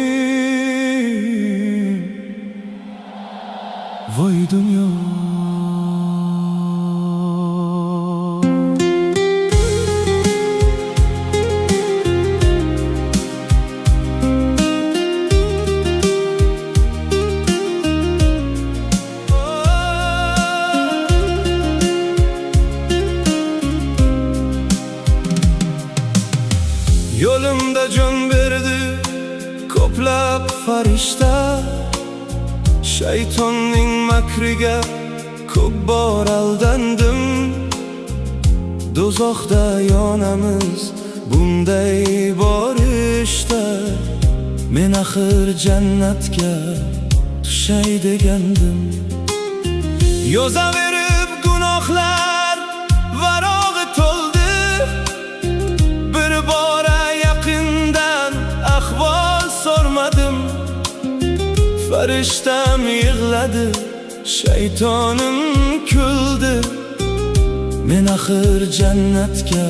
Elohim, vay dünya. Yo'limda jon berdi ko'plab farishta, shaytonning makriga ko'p bor aldandim. Do'zaxda yonamiz bunday borishda, men axir jannatga tushay degandim. Yozaverib gunohlar varog'i to'ldi, bir bora yaqindan ahvol sormadim. Farishtam yig'ladi, shaytonim kuldi, men axir jannatga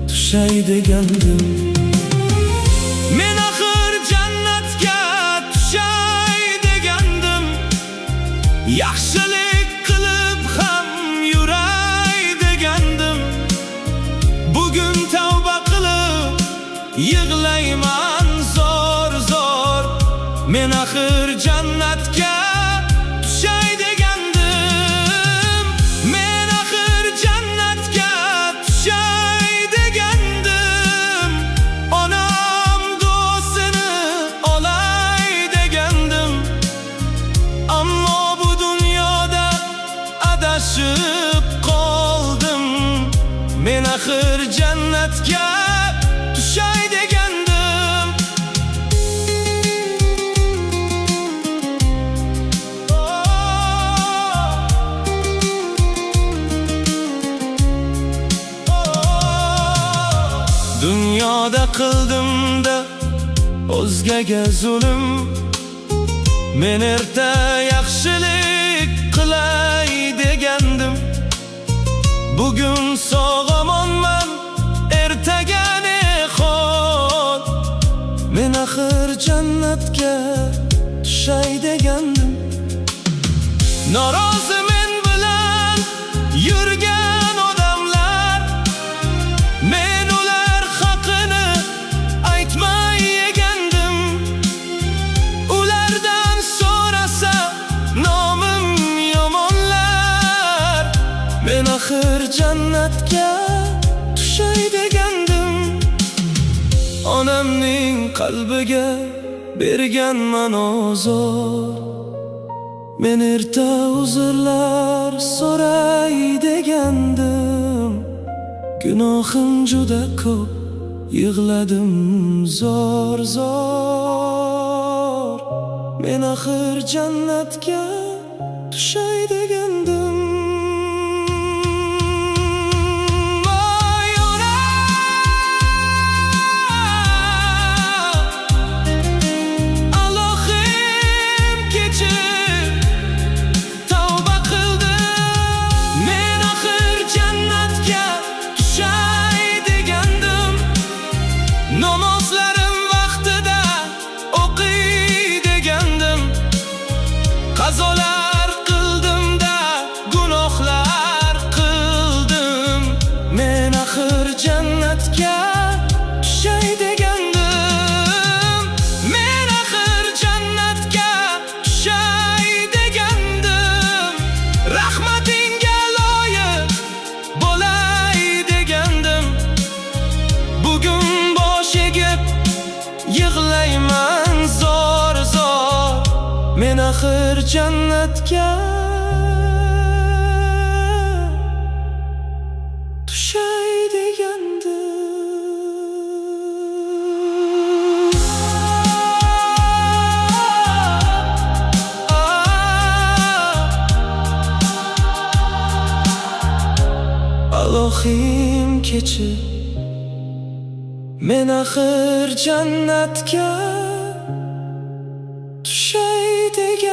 tushay degandim. Men axir jannatga tushay degandim. Yaxshilik qilib ham yuray degandim. Bugun tavba qilib yig'layman zor zor, men axir jannatga tushay degandim. Men axir jannatga tushay degandim. Onam duosini olay degandim. Ammo bu dunyoda adashib qoldim. Men axir jannatga tushay degandim. Dunyoda qildim-da o'zgaga zulm, men erta yaxshilik qilay degandim. Bugun sog'-omonman, ertaga ne hol, men axir jannatga tushay degandim. Norozi men bilan yurgan odamlar, men ular haqini aytmay yegandim. Ulardan so'rasa nomim yomonlar, men axir jannatga tushay degandim. Onamning qalbiga berganman ozor, men erta uzrlar so'ray degandim. Gunohim juda ko'p, yig'ladim zor zor, men axir jannatga tushay degandim. Namozlarim vaqtida o'qiy degandim. Qazolar qildim-da gunohlar qildim. Men axir jannatga tushay degandim. Men axir jannatga tushay degandim. Rahmatingga loyiq bo'lay degandim. Bugun yig'layman zor zor, men axir jannatga tushay degandim. Elohim kechir, men axir jannatga tushay paytiga